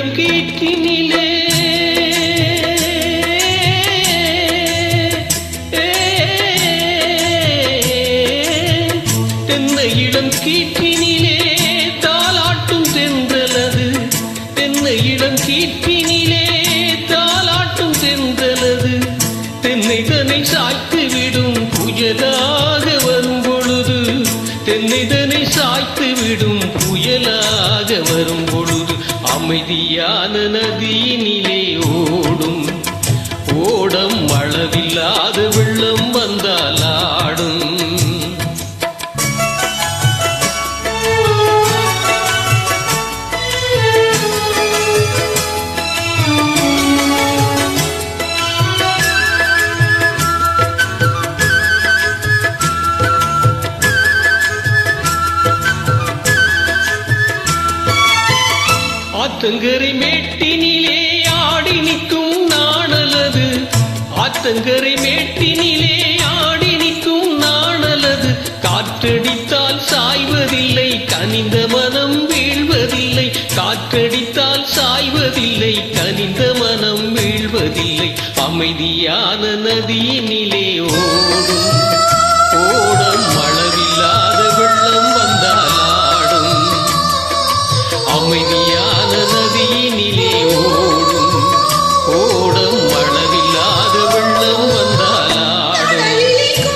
இளம் கீற்றினிலே தென்னை இளம் கீற்றினிலே தாலாட்டும் தென்றலது தென்னை இளம் கீற்றினிலே தாலாட்டும் தென்றலது தென்னை தன்னை சாய்த்து விடும் புயலாக வரும் பொழுது தென்னை தன்னை சாய்த்து விடும் புயலாக வரும் பொழுது அமைதியான நதியினிலே ஓடும் ஓடம் அளவில்லாத வெள்ளம் வந்தால் ஆடும் ஆத்தங்கரை மேட்டினிலே ஆடி நிற்கும் நாணலது ஆத்தங்கரை மேட்டினிலே ஆடி நிற்கும் நாணலது காற்றடித்தால் சாய்வதில்லை கனிந்த மனம் வீழ்வதில்லை காற்றடித்தால் சாய்வதில்லை கனிந்த மனம் வீழ்வதில்லை அமைதியான நதியினிலே ஓடும் ஓடம் அளவில்லாத வெள்ளம் வந்தால் ஆடும் அமைதியான நதியினிலே ஓடும் ஓடம் அளவில்லாத வெள்ளம் வந்தால் ஆடும்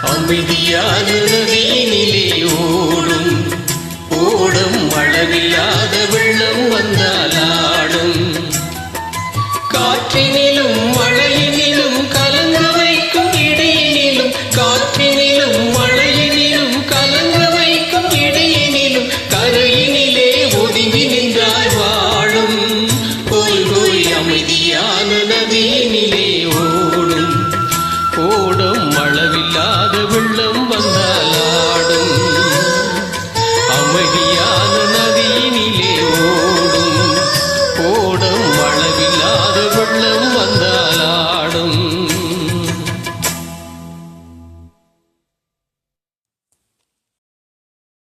அமைதியான